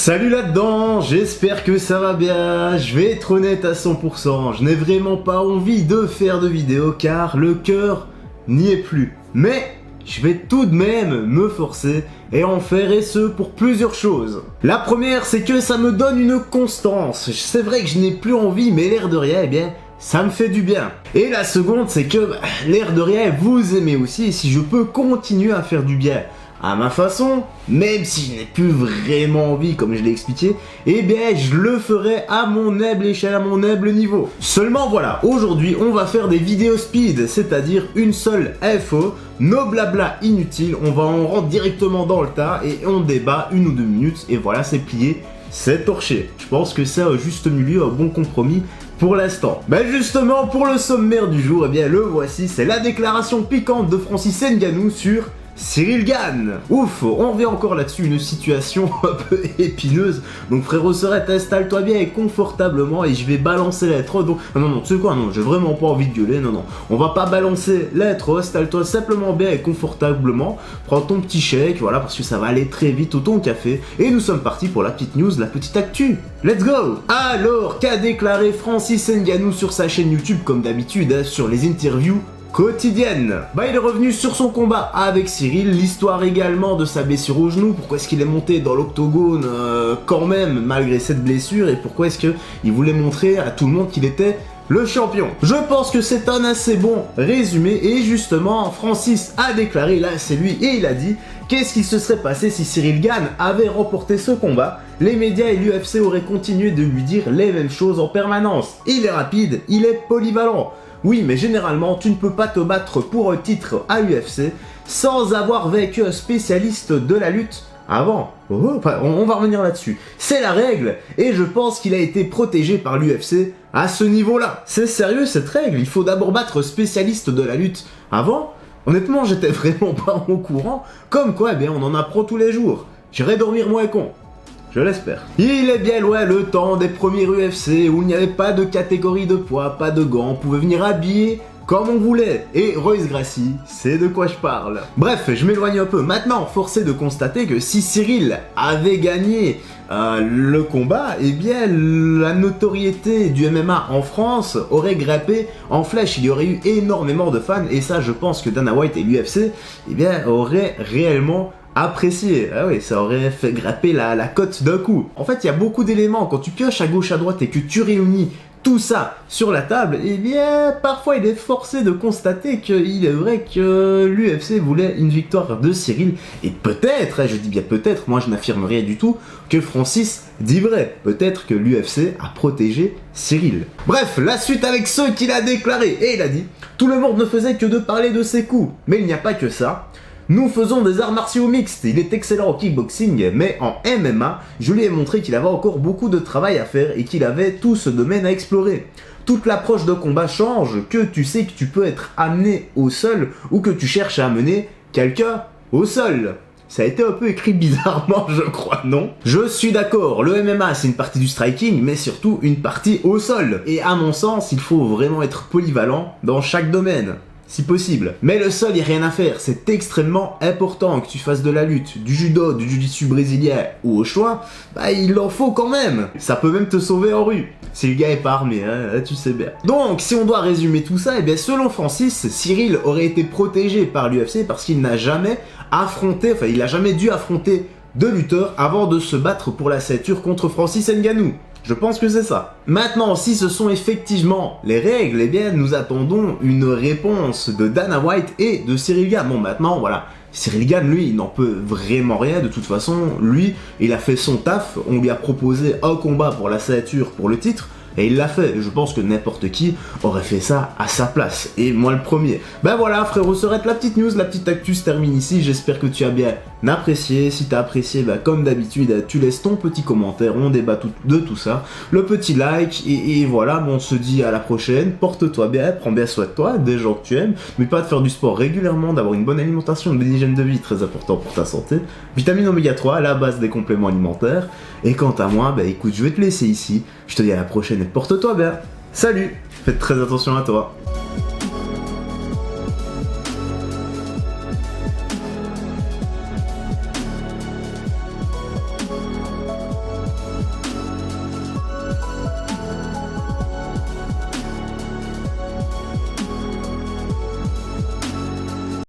Salut là-dedans, j'espère que ça va bien, je vais être honnête à 100%, je n'ai vraiment pas envie de faire de vidéo car le cœur n'y est plus. Mais je vais tout de même me forcer et en faire et ce pour plusieurs choses. La première, c'est que ça me donne une constance. C'est vrai que je n'ai plus envie, mais l'air de rien, eh bien, ça me fait du bien. Et la seconde, c'est que l'air de rien, vous aimez aussi, et si je peux continuer à faire du bien à ma façon, même si je n'ai plus vraiment envie comme je l'ai expliqué, eh bien je le ferai à mon humble échelle, à mon humble niveau. Seulement voilà, aujourd'hui on va faire des vidéos speed, c'est-à-dire une seule info, nos blabla inutiles, on va en rentrer directement dans le tas et on débat 1 ou 2 minutes et voilà c'est plié, c'est torché. Je pense que c'est un juste milieu, un bon compromis pour l'instant. Ben justement pour le sommaire du jour, eh bien le voici, c'est la déclaration piquante de Francis Ngannou sur Ciryl Gane. Ouf, on revient encore là-dessus, une situation un peu épineuse. Donc frérot Sorette, installe-toi bien et confortablement et je vais balancer l'intro. Donc non, tu sais quoi, non, j'ai vraiment pas envie de gueuler, non. On va pas balancer l'intro, installe-toi simplement bien et confortablement. Prends ton petit shake, voilà, parce que ça va aller très vite, ou ton café. Et nous sommes partis pour la petite news, la petite actu. Let's go! Alors, qu'a déclaré Francis Ngannou sur sa chaîne YouTube, comme d'habitude, sur les interviews quotidienne. Il est revenu sur son combat avec Ciryl, l'histoire également de sa blessure au genou, pourquoi est-ce qu'il est monté dans l'octogone quand même malgré cette blessure et pourquoi est-ce qu'il voulait montrer à tout le monde qu'il était le champion. Je pense que c'est un assez bon résumé et justement Francis a déclaré, là c'est lui et il a dit qu'est-ce qui se serait passé si Ciryl Gane avait remporté ce combat. Les médias et l'UFC auraient continué de lui dire les mêmes choses en permanence. Il est rapide, il est polyvalent. Oui, mais généralement, tu ne peux pas te battre pour un titre à UFC sans avoir vaincu un spécialiste de la lutte avant. Enfin, on va revenir là-dessus. C'est la règle, et je pense qu'il a été protégé par l'UFC à ce niveau-là. C'est sérieux cette règle, il faut d'abord battre un spécialiste de la lutte avant. Honnêtement, j'étais vraiment pas au courant. Comme quoi, eh bien, on en apprend tous les jours. J'irai dormir moins con. Je l'espère. Il est bien loin le temps des premiers UFC où il n'y avait pas de catégorie de poids, pas de gants, on pouvait venir habiller comme on voulait. Et Royce Gracie, c'est de quoi je parle. Bref, je m'éloigne un peu. Maintenant, force est de constater que si Ciryl avait gagné le combat, eh bien la notoriété du MMA en France aurait grimpé en flèche. Il y aurait eu énormément de fans et ça, je pense que Dana White et l'UFC, eh bien, auraient réellement apprécié. Ah oui, ça aurait fait grimper la cote d'un coup. En fait, il y a beaucoup d'éléments. Quand tu pioches à gauche, à droite et que tu réunis tout ça sur la table, eh bien, parfois il est forcé de constater qu'il est vrai que l'UFC voulait une victoire de Ciryl. Et peut-être, je dis bien peut-être, moi je n'affirme rien du tout, que Francis dit vrai. Peut-être que l'UFC a protégé Ciryl. Bref, la suite avec ce qu'il a déclaré. Et il a dit « Tout le monde ne faisait que de parler de ses coups. Mais il n'y a pas que ça. Nous faisons des arts martiaux mixtes, il est excellent au kickboxing, mais en MMA, je lui ai montré qu'il avait encore beaucoup de travail à faire et qu'il avait tout ce domaine à explorer. Toute l'approche de combat change, que tu sais que tu peux être amené au sol ou que tu cherches à amener quelqu'un au sol. » Ça a été un peu écrit bizarrement, je crois, non? Je suis d'accord, le MMA c'est une partie du striking, mais surtout une partie au sol. Et à mon sens, il faut vraiment être polyvalent dans chaque domaine. Si possible. Mais le sol, il n'y a rien à faire. C'est extrêmement important que tu fasses de la lutte, du judo, du jiu-jitsu brésilien ou au choix. Il en faut quand même. Ça peut même te sauver en rue. Si le gars est pas armé, hein, tu sais bien. Donc, si on doit résumer tout ça, eh bien, selon Francis, Ciryl aurait été protégé par l'UFC parce qu'il n'a jamais affronté, enfin, il n'a jamais dû affronter de lutteurs avant de se battre pour la ceinture contre Francis Ngannou. Je pense que c'est ça. Maintenant, si ce sont effectivement les règles, eh bien, nous attendons une réponse de Dana White et de Ciryl Gane. Bon, maintenant, voilà. Ciryl Gane, lui, il n'en peut vraiment rien. De toute façon, lui, il a fait son taf. On lui a proposé un combat pour la ceinture, pour le titre. Et il l'a fait, je pense que n'importe qui aurait fait ça à sa place, et moi le premier. Voilà frérot Sorette, la petite news, la petite actu se termine ici, j'espère que tu as bien apprécié. Si tu as apprécié, comme d'habitude, tu laisses ton petit commentaire, on débat de tout ça, le petit like, et voilà, on se dit à la prochaine, porte-toi bien, prends bien soin de toi, des gens que tu aimes, mais pas de faire du sport régulièrement, d'avoir une bonne alimentation, une bonne hygiène de vie, très important pour ta santé, vitamine oméga 3, à la base des compléments alimentaires, et quant à moi, écoute, je vais te laisser ici, je te dis à la prochaine et porte-toi bien. Salut, faites très attention à toi.